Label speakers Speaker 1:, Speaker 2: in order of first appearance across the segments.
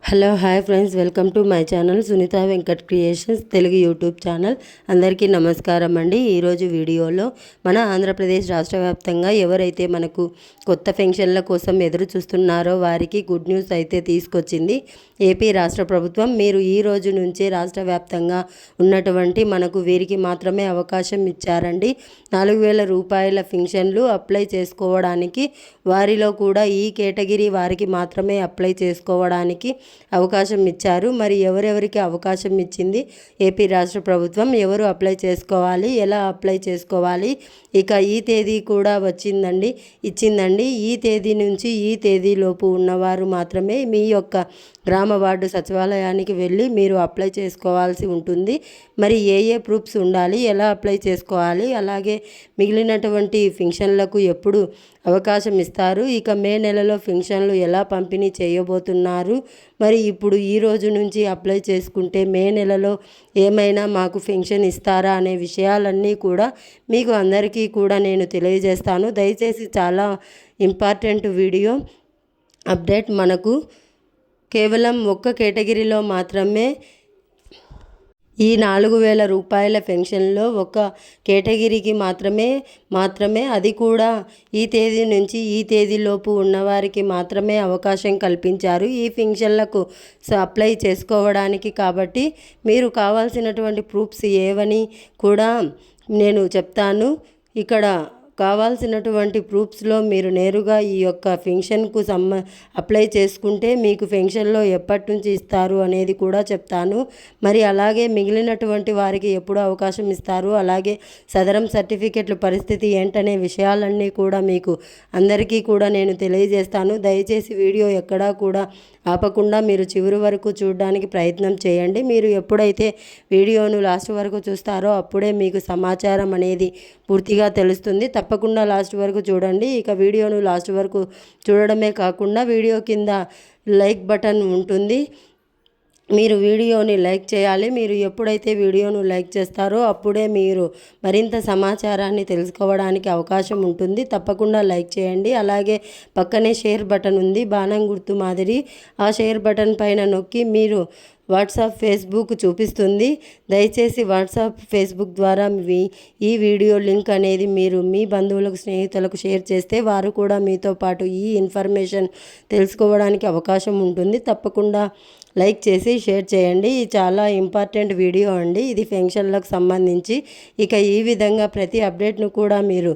Speaker 1: Hello hi friends, welcome to my channel Sunitha Venkat creations Telugu YouTube channel. అందరికీ నమస్కారం అండి. ఈరోజు వీడియోలో మన ఆంధ్రప్రదేశ్ రాష్ట్ర వ్యాప్తంగా ఎవరైతే మనకు కొత్త పెన్షన్ల కోసం ఎదురు చూస్తున్నారో వారికి గుడ్ న్యూస్ అయితే తీసుకొచ్చింది ఏపీ రాష్ట్ర ప్రభుత్వం. మీరు ఈ రోజు నుంచే రాష్ట్ర వ్యాప్తంగా ఉన్నటువంటి మనకు వీరికి మాత్రమే అవకాశం ఇచ్చారండి. 4,000 రూపాయల పెన్షన్లు అప్లై చేసుకోవడానికి, వారిలో కూడా ఈ కేటగిరీ వారికి మాత్రమే అప్లై చేసుకోవడానికి అవకాశం ఇచ్చారు. మరి ఎవరెవరికి అవకాశం ఇచ్చింది ఏపీ రాష్ట్ర ప్రభుత్వం, ఎవరు అప్లై చేసుకోవాలి, ఎలా అప్లై చేసుకోవాలి, ఇక ఈ తేదీ కూడా ఇచ్చిందండి. ఈ తేదీ నుంచి ఈ తేదీలోపు ఉన్నవారు మాత్రమే మీ యొక్క గ్రామ వార్డు సచివాలయానికి వెళ్ళి మీరు అప్లై చేసుకోవాల్సి ఉంటుంది. మరి ఏ ప్రూఫ్స్ ఉండాలి, ఎలా అప్లై చేసుకోవాలి, అలాగే మిగిలినటువంటి పెన్షన్లకు ఎప్పుడు అవకాశం ఇస్తారు, ఇక మే నెలలో పెన్షన్లు ఎలా పంపిణీ చేయబోతున్నారు, మరి ఇప్పుడు ఈ రోజు నుంచి అప్లై చేసుకుంటే మే నెలలో ఏమైనా మాకు పెన్షన్ ఇస్తారా అనే విషయాలన్నీ కూడా మీకు అందరికీ కూడా నేను తెలియజేస్తాను. దయచేసి చాలా ఇంపార్టెంట్ వీడియో అప్డేట్. మనకు కేవలం ఒక్క కేటగిరీలో మాత్రమే ఈ 4,000 రూపాయల పెన్షన్లో ఒక కేటగిరీకి మాత్రమే అది కూడా ఈ తేదీ నుంచి ఈ తేదీలోపు ఉన్నవారికి మాత్రమే అవకాశం కల్పించారు ఈ పెన్షన్లకు అప్లై చేసుకోవడానికి. కాబట్టి మీరు కావాల్సినటువంటి ప్రూఫ్స్ ఏవని కూడా నేను చెప్తాను. ఇక్కడ కావాల్సినటువంటి ప్రూఫ్స్లో మీరు నేరుగా ఈ యొక్క పెన్షన్కు అప్లై చేసుకుంటే మీకు పెన్షన్లో ఎప్పటి నుంచి ఇస్తారు అనేది కూడా చెప్తాను. మరి అలాగే మిగిలినటువంటి వారికి ఎప్పుడు అవకాశం ఇస్తారు, అలాగే సదరం సర్టిఫికెట్ల పరిస్థితి ఏంటనే విషయాలన్నీ కూడా మీకు అందరికీ కూడా నేను తెలియజేస్తాను. దయచేసి వీడియో ఎక్కడా కూడా ఆపకుండా మీరు చివరి వరకు చూడడానికి ప్రయత్నం చేయండి. మీరు ఎప్పుడైతే వీడియోను లాస్ట్ వరకు చూస్తారో అప్పుడే మీకు సమాచారం అనేది పూర్తిగా తెలుస్తుంది. తప్పకుండా లాస్ట్ వరకు చూడండి. ఇక వీడియోను లాస్ట్ వరకు చూడడమే కాకుండా వీడియో కింద లైక్ బటన్ ఉంటుంది, మీరు వీడియోని లైక్ చేయాలి. మీరు ఎప్పుడైతే వీడియోను లైక్ చేస్తారో అప్పుడే మీరు మరింత సమాచారాన్ని తెలుసుకోవడానికి అవకాశం ఉంటుంది. తప్పకుండా లైక్ చేయండి. అలాగే పక్కనే షేర్ బటన్ ఉంది, బాణం గుర్తు మాదిరి. ఆ షేర్ బటన్ పైన నొక్కి మీరు వాట్సాప్, ఫేస్బుక్ చూపిస్తుంది. దయచేసి వాట్సాప్, ఫేస్బుక్ ద్వారా ఈ వీడియో లింక్ అనేది మీరు మీ బంధువులకు, స్నేహితులకు షేర్ చేస్తే వారు కూడా మీతో పాటు ఈ ఇన్ఫర్మేషన్ తెలుసుకోవడానికి అవకాశం ఉంటుంది. తప్పకుండా లైక్ చేసి షేర్ చేయండి. ఇది చాలా ఇంపార్టెంట్ వీడియో అండి, ఇది పెన్షన్లకు సంబంధించి. ఇక ఈ విధంగా ప్రతి అప్డేట్ను కూడా మీరు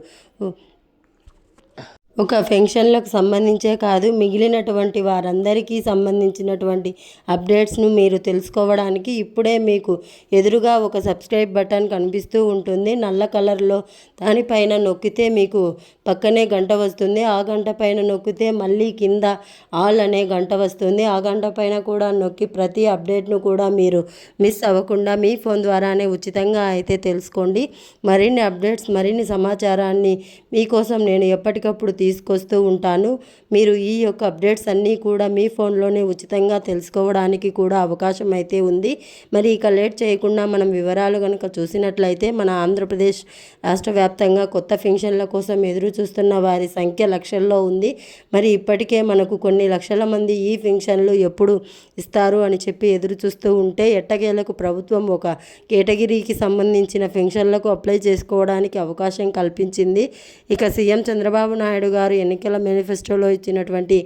Speaker 1: ఒక పెన్షన్లకు సంబంధించే కాదు, మిగిలినటువంటి వారందరికీ సంబంధించినటువంటి అప్డేట్స్ను మీరు తెలుసుకోవడానికి ఇప్పుడే మీకు ఎదురుగా ఒక సబ్స్క్రైబ్ బటన్ కనిపిస్తూ ఉంటుంది నల్ల కలర్లో. దానిపైన నొక్కితే మీకు పక్కనే గంట వస్తుంది. ఆ గంట పైన నొక్కితే మళ్ళీ కింద ఆల్ అనే గంట వస్తుంది. ఆ గంట పైన కూడా నొక్కి ప్రతి అప్డేట్ను కూడా మీరు మిస్ అవ్వకుండా మీ ఫోన్ ద్వారానే ఉచితంగా అయితే తెలుసుకోండి. మరిన్ని అప్డేట్స్, మరిన్ని సమాచారాన్ని మీకోసం నేను ఎప్పటికప్పుడు తీసుకొస్తూ ఉంటాను. మీరు ఈ యొక్క అప్డేట్స్ అన్నీ కూడా మీ ఫోన్లోనే ఉచితంగా తెలుసుకోవడానికి కూడా అవకాశం అయితే ఉంది. మరి ఇక లేట్ చేయకుండా మనం వివరాలు కనుక చూసినట్లయితే, మన ఆంధ్రప్రదేశ్ రాష్ట్ర వ్యాప్తంగా కొత్త పెన్షన్ల కోసం ఎదురు చూస్తున్న వారి సంఖ్య లక్షల్లో ఉంది. మరి ఇప్పటికే మనకు కొన్ని లక్షల మంది ఈ పెన్షన్లు ఎప్పుడు ఇస్తారు అని చెప్పి ఎదురు చూస్తూ ఉంటే, ఎట్టకేలకు ప్రభుత్వం ఒక కేటగిరీకి సంబంధించిన పెన్షన్లకు అప్లై చేసుకోవడానికి అవకాశం కల్పించింది. ఇక సీఎం చంద్రబాబు నాయుడు గారు ఎన్నికల మేనిఫెస్టోలో ఇచ్చినటువంటి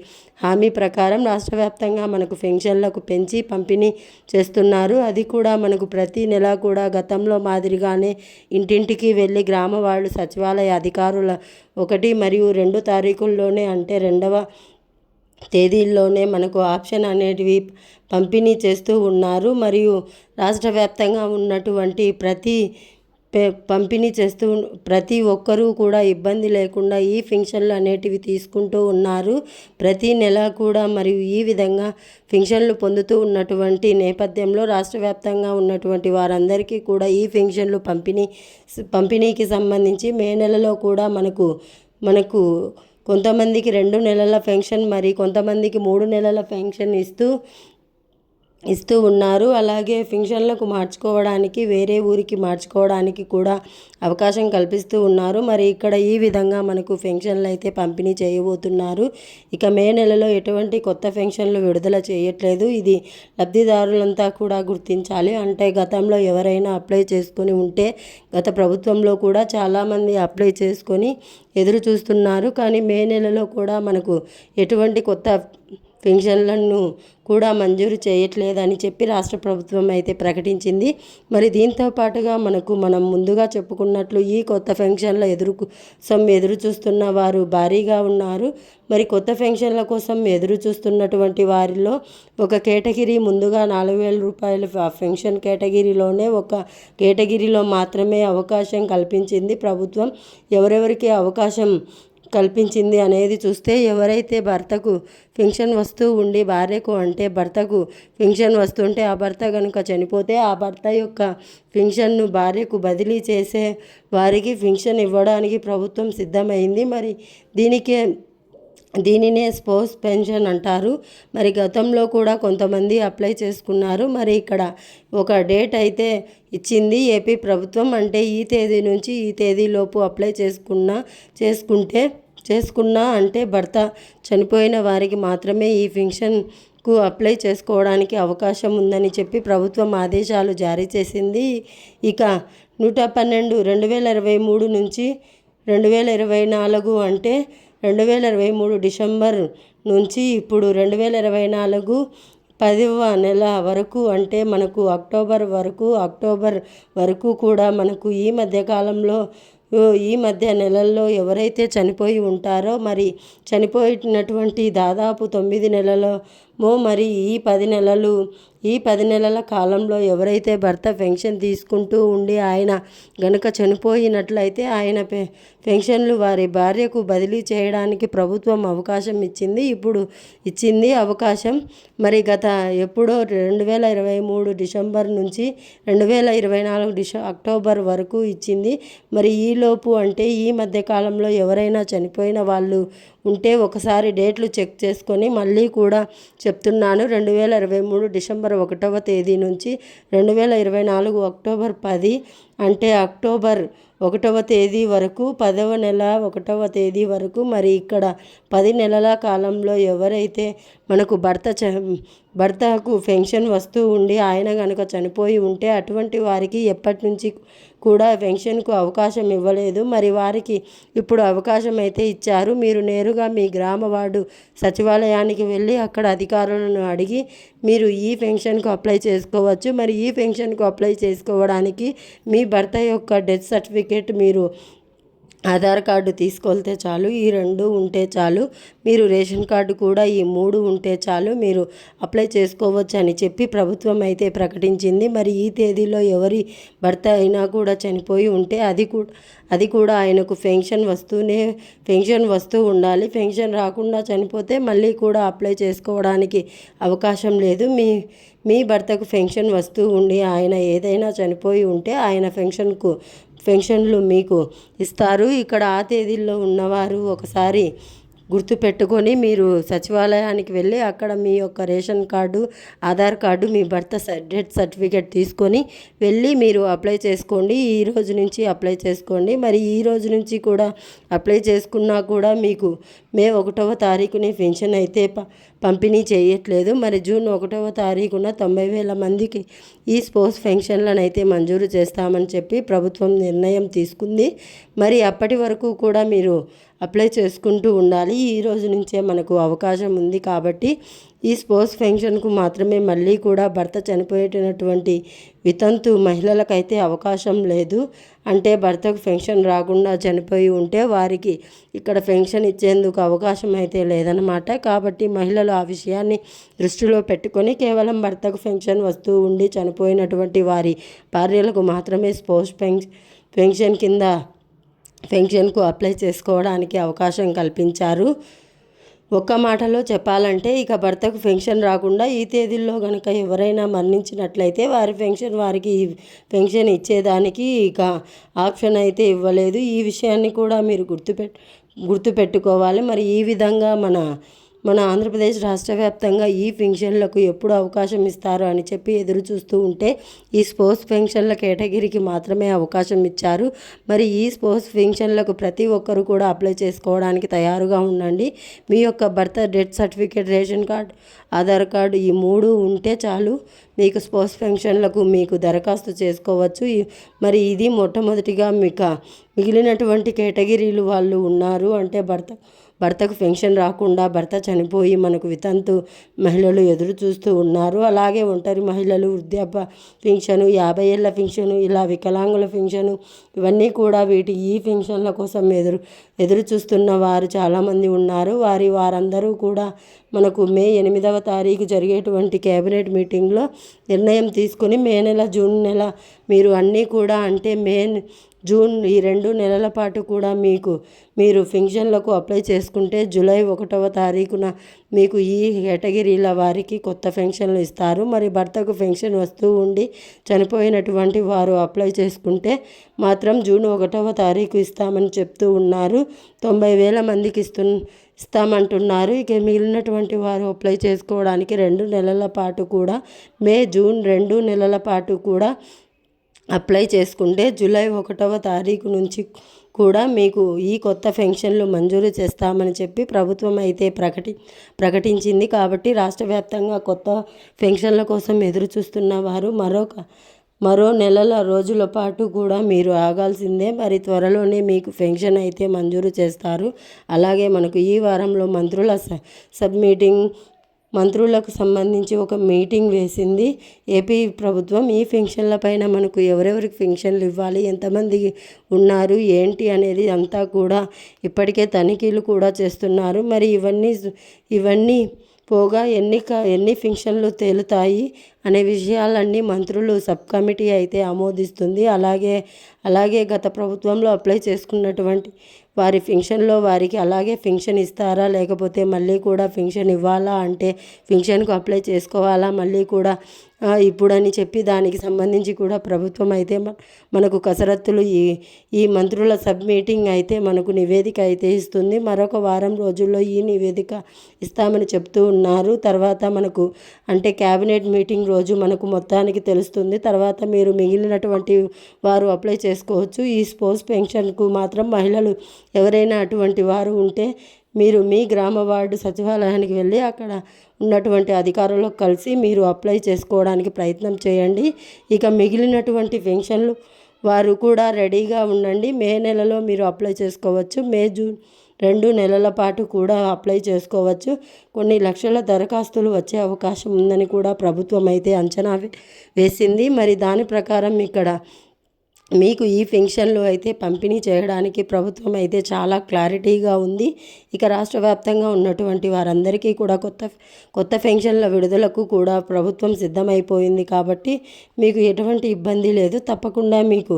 Speaker 1: హామీ ప్రకారం రాష్ట్ర వ్యాప్తంగా మనకు పెన్షన్లకు పెంచి పంపిణీ చేస్తున్నారు. అది కూడా మనకు ప్రతి నెల కూడా గతంలో మాదిరిగానే ఇంటింటికి వెళ్ళి గ్రామ వార్డు సచివాలయ అధికారుల 1 మరియు 2 తారీఖుల్లోనే, అంటే 2వ తేదీల్లోనే మనకు ఆప్షన్ అనేటివి పంపిణీ చేస్తూ ఉన్నారు. మరియు రాష్ట్ర వ్యాప్తంగా ఉన్నటువంటి పంపిణీ చేస్తూ ప్రతి ఒక్కరూ కూడా ఇబ్బంది లేకుండా ఈ పెన్షన్లు అనేటివి తీసుకుంటూ ఉన్నారు ప్రతి నెల కూడా. మరియు ఈ విధంగా పెన్షన్లు పొందుతూ ఉన్నటువంటి నేపథ్యంలో రాష్ట్ర వ్యాప్తంగా ఉన్నటువంటి వారందరికీ కూడా ఈ పెన్షన్లు పంపిణీకి సంబంధించి మే నెలలో కూడా మనకు కొంతమందికి 2 నెలల పెన్షన్, మరి కొంతమందికి 3 నెలల పెన్షన్ ఇస్తూ ఇస్తూ ఉన్నారు. అలాగే ఫంక్షన్లకు మార్చుకోవడానికి వేరే ఊరికి మార్చుకోవడానికి కూడా అవకాశం కల్పిస్తూ ఉన్నారు. మరి ఇక్కడ ఈ విధంగా మనకు ఫంక్షన్లు అయితే పంపిణీ చేయబోతున్నారు. ఇక మే నెలలో ఎటువంటి కొత్త ఫంక్షన్లు విడుదల చేయట్లేదు. ఇది లబ్ధిదారులంతా కూడా గుర్తించాలి. అంటే గతంలో ఎవరైనా అప్లై చేసుకొని ఉంటే గత ప్రభుత్వంలో కూడా చాలామంది అప్లై చేసుకొని ఎదురు చూస్తున్నారు. కానీ మే నెలలో కూడా మనకు ఎటువంటి కొత్త పెన్షన్లను కూడా మంజూరు చేయట్లేదని చెప్పి రాష్ట్ర ప్రభుత్వం అయితే ప్రకటించింది. మరి దీంతో పాటుగా మనం ముందుగా చెప్పుకున్నట్లు ఈ కొత్త పెన్షన్ల ఎదురు చూస్తున్న వారు భారీగా ఉన్నారు. మరి కొత్త పెన్షన్ల కోసం ఎదురు చూస్తున్నటువంటి వారిలో ఒక కేటగిరీ ముందుగా 4,000 రూపాయల పెన్షన్ కేటగిరీలోనే ఒక కేటగిరీలో మాత్రమే అవకాశం కల్పించింది ప్రభుత్వం. ఎవరెవరికి అవకాశం కల్పించింది అనేది చూస్తే, ఎవరైతే భర్తకు పెన్షన్ వస్తూ ఉండి భార్యకు అంటే భర్తకు పెన్షన్ వస్తుంటే ఆ భర్త కనుక చనిపోతే ఆ భర్త యొక్క పెన్షన్ను భార్యకు బదిలీ చేసే వారికి పెన్షన్ ఇవ్వడానికి ప్రభుత్వం సిద్ధమైంది. మరి దీనినే స్పౌస్ పెన్షన్ అంటారు. మరి గతంలో కూడా కొంతమంది అప్లై చేసుకున్నారు. మరి ఇక్కడ ఒక డేట్ అయితే ఇచ్చింది ఏపీ ప్రభుత్వం. అంటే ఈ తేదీ నుంచి ఈ తేదీలోపు అప్లై చేసుకున్నా అంటే భర్త చనిపోయిన వారికి మాత్రమే ఈ పెన్షన్కు అప్లై చేసుకోవడానికి అవకాశం ఉందని చెప్పి ప్రభుత్వం ఆదేశాలు జారీ చేసింది. ఇక 112/2023 నుంచి 2024 అంటే 2023 డిసెంబర్ నుంచి ఇప్పుడు 2024 10వ నెల వరకు అంటే మనకు అక్టోబర్ వరకు కూడా మనకు ఈ మధ్య నెలల్లో ఎవరైతే చనిపోయి ఉంటారో మరి చనిపోయినటువంటి దాదాపు 9 నెలలమో మరి ఈ 10 నెలల కాలంలో ఎవరైతే భర్త పెన్షన్ తీసుకుంటూ ఉండి ఆయన గనుక చనిపోయినట్లయితే ఆయన పెన్షన్లు వారి భార్యకు బదిలీ చేయడానికి ప్రభుత్వం అవకాశం ఇచ్చింది అవకాశం. మరి ఎప్పుడో 2023 డిసెంబర్ నుంచి 2024 అక్టోబర్ వరకు ఇచ్చింది. మరి ఈలోపు అంటే ఈ మధ్య కాలంలో ఎవరైనా చనిపోయిన వాళ్ళు ఉంటే ఒకసారి డేట్లు చెక్ చేసుకొని మళ్ళీ కూడా చెప్తున్నాను, 2023 డిసెంబర్ 1వ తేదీ నుంచి 2024 అక్టోబర్ 10 అంటే అక్టోబర్ 1వ తేదీ వరకు 10వ నెల 1వ తేదీ వరకు మరి ఇక్కడ 10 నెలల కాలంలో ఎవరైతే మనకు భర్తకు పెన్షన్ వస్తూ ఉండి ఆయన కనుక చనిపోయి ఉంటే అటువంటి వారికి ఎప్పటి నుంచి కూడా పెన్షన్కు అవకాశం ఇవ్వలేదు. మరి వారికి ఇప్పుడు అవకాశం అయితే ఇచ్చారు. మీరు నేరుగా మీ గ్రామ వార్డు సచివాలయానికి వెళ్ళి అక్కడ అధికారులను అడిగి మీరు ఈ పెన్షన్కు అప్లై చేసుకోవచ్చు. మరి ఈ పెన్షన్కు అప్లై చేసుకోవడానికి మీ భర్త యొక్క డెత్ సర్టిఫికేట్, మీరు ఆధార్ కార్డు తీసుకెళ్తే చాలు. ఈ 2 ఉంటే చాలు. మీరు రేషన్ కార్డు కూడా ఈ 3 ఉంటే చాలు, మీరు అప్లై చేసుకోవచ్చు అని చెప్పి ప్రభుత్వం అయితే ప్రకటించింది. మరి ఈ తేదీలో ఎవరి భర్త అయినా కూడా చనిపోయి ఉంటే అది కూడా ఆయనకు పెన్షన్ వస్తూ ఉండాలి. పెన్షన్ రాకుండా చనిపోతే మళ్ళీ కూడా అప్లై చేసుకోవడానికి అవకాశం లేదు. మీ భర్తకు పెన్షన్ వస్తూ ఉండి ఆయన ఏదైనా చనిపోయి ఉంటే ఆయన పెన్షన్లు మీకు ఇస్తారు. ఇక్కడ ఆ తేదీల్లో ఉన్నవారు ఒకసారి గుర్తుపెట్టుకొని మీరు సచివాలయానికి వెళ్ళి అక్కడ మీ యొక్క రేషన్ కార్డు, ఆధార్ కార్డు, మీ భర్త డెత్ సర్టిఫికేట్ తీసుకొని వెళ్ళి మీరు అప్లై చేసుకోండి. ఈ రోజు నుంచి అప్లై చేసుకోండి. మరి ఈ రోజు నుంచి కూడా అప్లై చేసుకున్నా కూడా మీకు మే 1వ తారీఖుని పెన్షన్ అయితే పంపిణీ చేయట్లేదు. మరి జూన్ 1వ తారీఖున 90,000 మందికి ఈ స్పోర్ట్స్ పెన్షన్లను అయితే మంజూరు చేస్తామని చెప్పి ప్రభుత్వం నిర్ణయం తీసుకుంది. మరి అప్పటి వరకు కూడా మీరు అప్లై చేసుకుంటూ ఉండాలి. ఈ రోజు నుంచే మనకు అవకాశం ఉంది కాబట్టి ఈ స్పోర్ట్స్ పెన్షన్కు మాత్రమే మళ్ళీ కూడా భర్త చనిపోయేటటువంటి వితంతు మహిళలకైతే అవకాశం లేదు. అంటే భర్తకు పెన్షన్ రాకుండా చనిపోయి ఉంటే వారికి ఇక్కడ పెన్షన్ ఇచ్చేందుకు అవకాశం అయితే లేదనమాట. కాబట్టి మహిళలు ఆ విషయాన్ని దృష్టిలో పెట్టుకొని కేవలం భర్తకు పెన్షన్ వస్తూ ఉండి చనిపోయినటువంటి వారి భార్యలకు మాత్రమే స్పోర్ట్స్ పెన్షన్ కింద పెన్షన్కు అప్లై చేసుకోవడానికి అవకాశం కల్పించారు. ఒక్క మాటలో చెప్పాలంటే ఇక భర్తకు పెన్షన్ రాకుండా ఈ తేదీల్లో కనుక ఎవరైనా మరణించినట్లయితే వారికి పెన్షన్ ఇచ్చేదానికి ఇక ఆప్షన్ అయితే ఇవ్వలేదు. ఈ విషయాన్ని కూడా మీరు గుర్తుపెట్టుకోవాలి. మరి ఈ విధంగా మన ఆంధ్రప్రదేశ్ రాష్ట్ర వ్యాప్తంగా ఈ పెన్షన్లకు ఎప్పుడు అవకాశం ఇస్తారు అని చెప్పి ఎదురు చూస్తూ ఉంటే ఈ స్పోర్ట్స్ పెన్షన్ల కేటగిరీకి మాత్రమే అవకాశం ఇచ్చారు. మరి ఈ స్పోర్ట్స్ పెన్షన్లకు ప్రతి ఒక్కరు కూడా అప్లై చేసుకోవడానికి తయారుగా ఉండండి. మీ యొక్క birth death certificate, ration card, Aadhaar card ఈ 3 ఉంటే చాలు మీకు స్పోర్ట్స్ పెన్షన్లకు మీకు దరఖాస్తు చేసుకోవచ్చు. మరి ఇది మొట్టమొదటిగా మిగిలినటువంటి కేటగిరీలు వాళ్ళు ఉన్నారు అంటే భర్తకు పెన్షన్ రాకుండా భర్త చనిపోయి మనకు వితంతు మహిళలు ఎదురు చూస్తూ ఉన్నారు. అలాగే ఒంటరి మహిళలు, వృద్ధాప్య పెన్షను, 50 ఏళ్ళ పెన్షను, ఇలా వికలాంగుల పెన్షను ఇవన్నీ కూడా ఈ పెన్షన్ల కోసం ఎదురు చూస్తున్న వారు చాలామంది ఉన్నారు. వారందరూ కూడా మనకు మే 8వ తారీఖు జరిగేటువంటి కేబినెట్ మీటింగ్లో నిర్ణయం తీసుకొని మే నెల, జూన్ నెల మీరు అన్నీ కూడా అంటే జూన్ ఈ 2 నెలల పాటు కూడా మీరు పెన్షన్లకు అప్లై చేసుకుంటే జూలై 1వ తారీఖున మీకు ఈ కేటగిరీల వారికి కొత్త పెన్షన్లు ఇస్తారు. మరి భర్తకు పెన్షన్ వస్తూ ఉండి చనిపోయినటువంటి వారు అప్లై చేసుకుంటే మాత్రం జూన్ 1వ తారీఖు ఇస్తామని చెప్తూ ఉన్నారు. 90,000 మందికి ఇస్తామంటున్నారు. ఇక మిగిలినటువంటి వారు అప్లై చేసుకోవడానికి 2 నెలల పాటు కూడా మే, జూన్ 2 నెలల పాటు కూడా అప్లై చేసుకుంటే జూలై 1వ తారీఖు నుంచి కూడా మీకు ఈ కొత్త పెన్షన్లు మంజూరు చేస్తామని చెప్పి ప్రభుత్వం అయితే ప్రకటించింది. కాబట్టి రాష్ట్ర వ్యాప్తంగా కొత్త పెన్షన్ల కోసం ఎదురు చూస్తున్న వారు మరో నెలల రోజుల పాటు కూడా మీరు ఆగాల్సిందే. మరి త్వరలోనే మీకు పెన్షన్ అయితే మంజూరు చేస్తారు. అలాగే మనకు ఈ వారంలో మంత్రులకు సంబంధించి ఒక మీటింగ్ వేసింది ఏపీ ప్రభుత్వం. ఈ పెన్షన్ల పైన మనకు ఎవరెవరికి పెన్షన్లు ఇవ్వాలి, ఎంతమంది ఉన్నారు, ఏంటి అనేది అంతా కూడా ఇప్పటికే తనిఖీలు కూడా చేస్తున్నారు. మరి ఇవన్నీ పోగా ఎన్ని పెన్షన్లు తేలుతాయి అనే విషయాలన్నీ మంత్రులు సబ్ కమిటీ అయితే ఆమోదిస్తుంది. అలాగే గత ప్రభుత్వంలో అప్లై చేసుకున్నటువంటి వారి పెన్షన్లో వారికి అలాగే పెన్షన్ ఇస్తారా, లేకపోతే మళ్ళీ కూడా పెన్షన్ ఇవ్వాలా, అంటే పెన్షన్కు అప్లై చేసుకోవాలా మళ్ళీ కూడా ఇప్పుడని చెప్పి దానికి సంబంధించి కూడా ప్రభుత్వం అయితే మనకు కసరత్తులు ఈ మంత్రుల సబ్ మీటింగ్ అయితే మనకు నివేదిక అయితే ఇస్తుంది. మరొక వారం రోజుల్లో ఈ నివేదిక ఇస్తామని చెప్తూ ఉన్నారు. తర్వాత మనకు అంటే క్యాబినెట్ మీటింగ్ రోజు మనకు మొత్తానికి తెలుస్తుంది. తర్వాత మీరు మిగిలినటువంటి వారు అప్లై చేసుకోవచ్చు. ఈ స్పోర్ట్స్ పెన్షన్కు మాత్రం మహిళలు ఎవరైనా అటువంటి వారు ఉంటే మీరు మీ గ్రామ వార్డు సచివాలయానికి వెళ్ళి అక్కడ ఉన్నటువంటి అధికారులకు కలిసి మీరు అప్లై చేసుకోవడానికి ప్రయత్నం చేయండి. ఇక మిగిలినటువంటి పెన్షన్లు వారు కూడా రెడీగా ఉండండి. మే నెలలో మీరు అప్లై చేసుకోవచ్చు. మే, జూన్ 2 నెలల పాటు కూడా అప్లై చేసుకోవచ్చు. కొన్ని లక్షల దరఖాస్తులు వచ్చే అవకాశం ఉందని కూడా ప్రభుత్వం అయితే అంచనా వేసింది. మరి దాని ప్రకారం మీకు ఈ పెన్షన్లు అయితే పంపిణీ చేయడానికి ప్రభుత్వం అయితే చాలా క్లారిటీగా ఉంది. ఇక రాష్ట్ర వ్యాప్తంగా ఉన్నటువంటి వారందరికీ కూడా కొత్త పెన్షన్ల విడుదలకు కూడా ప్రభుత్వం సిద్ధమైపోయింది. కాబట్టి మీకు ఎటువంటి ఇబ్బంది లేదు. తప్పకుండా మీకు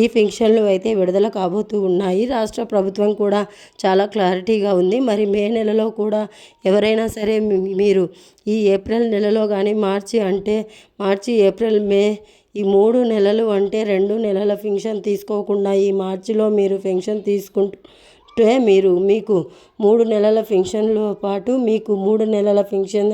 Speaker 1: ఈ పెన్షన్లు అయితే విడుదల కాబోతూ ఉన్నాయి. రాష్ట్ర ప్రభుత్వం కూడా చాలా క్లారిటీగా ఉంది. మరి మే నెలలో కూడా ఎవరైనా సరే మీరు ఈ ఏప్రిల్ నెలలో కానీ మార్చి, ఏప్రిల్, మే ఈ 3 నెలలు అంటే 2 నెలల పెన్షన్ తీసుకోకుండా ఈ మార్చిలో మీరు పెన్షన్ తీసుకుంటే మీకు 3 నెలల పెన్షన్లో పాటు మీకు 3 నెలల పెన్షన్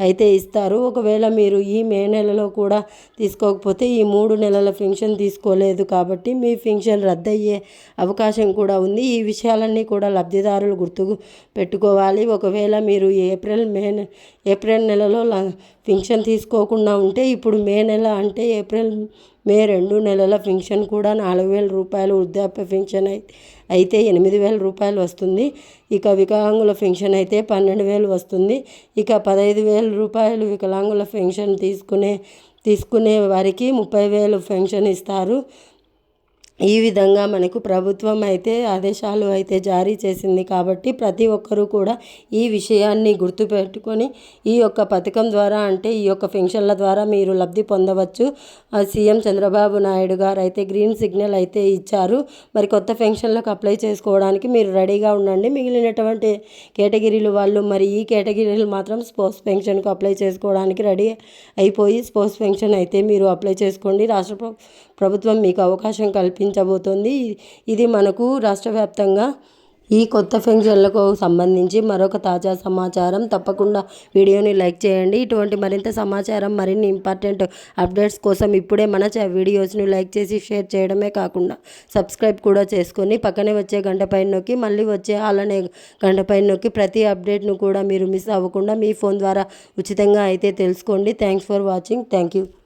Speaker 1: అయితే ఇస్తారు. ఒకవేళ మీరు ఈ మే నెలలో కూడా తీసుకోకపోతే ఈ 3 నెలల పెన్షన్ తీసుకోలేదు కాబట్టి మీ పెన్షన్ రద్దయ్యే అవకాశం కూడా ఉంది. ఈ విషయాలన్నీ కూడా లబ్ధిదారులు గుర్తుకు పెట్టుకోవాలి. ఒకవేళ మీరు ఏప్రిల్ నెలలో పెన్షన్ తీసుకోకుండా ఉంటే ఇప్పుడు మే నెల అంటే ఏప్రిల్, మే 2 నెలల పెన్షన్ కూడా 4,000 రూపాయలు, వృద్ధాప్య పెన్షన్ అయితే 8,000 రూపాయలు వస్తుంది. ఇక వికలాంగుల పెన్షన్ అయితే 12,000 వస్తుంది. ఇక 15,000 రూపాయలు వికలాంగుల పెన్షన్ తీసుకునే వారికి 30,000 పెన్షన్ ఇస్తారు. ఈ విధంగా మనకు ప్రభుత్వం అయితే ఆదేశాలు అయితే జారీ చేసింది. కాబట్టి ప్రతి ఒక్కరూ కూడా ఈ విషయాన్ని గుర్తుపెట్టుకొని ఈ యొక్క పథకం ద్వారా అంటే ఈ యొక్క పెన్షన్ల ద్వారా మీరు లబ్ధి పొందవచ్చు. సీఎం చంద్రబాబు నాయుడు గారు అయితే గ్రీన్ సిగ్నల్ అయితే ఇచ్చారు. మరి కొత్త పెన్షన్లకు అప్లై చేసుకోవడానికి మీరు రెడీగా ఉండండి. మిగిలినటువంటి కేటగిరీలు వాళ్ళు మరి ఈ కేటగిరీలు మాత్రం స్పోర్ట్స్ పెన్షన్కు అప్లై చేసుకోవడానికి రెడీ అయిపోయి స్పోర్ట్స్ పెన్షన్ అయితే మీరు అప్లై చేసుకోండి. రాష్ట్ర ప్రభుత్వం మీకు అవకాశం కల్పించబోతోంది. ఇది మనకు రాష్ట్ర వ్యాప్తంగా ఈ కొత్త ఫంక్షన్లకు సంబంధించి మరొక తాజా సమాచారం. తప్పకుండా వీడియోని లైక్ చేయండి. ఇటువంటి మరింత సమాచారం, మరిన్ని ఇంపార్టెంట్ అప్డేట్స్ కోసం ఇప్పుడే మన వీడియోస్ని లైక్ చేసి షేర్ చేయడమే కాకుండా సబ్స్క్రైబ్ కూడా చేసుకొని పక్కనే వచ్చే గంట పైన నొక్కి మళ్ళీ వచ్చే అలానే గంట పైన నొక్కి ప్రతి అప్డేట్ను కూడా మీరు మిస్ అవ్వకుండా మీ ఫోన్ ద్వారా ఉచితంగా అయితే తెలుసుకోండి. Thanks for watching. Thank you.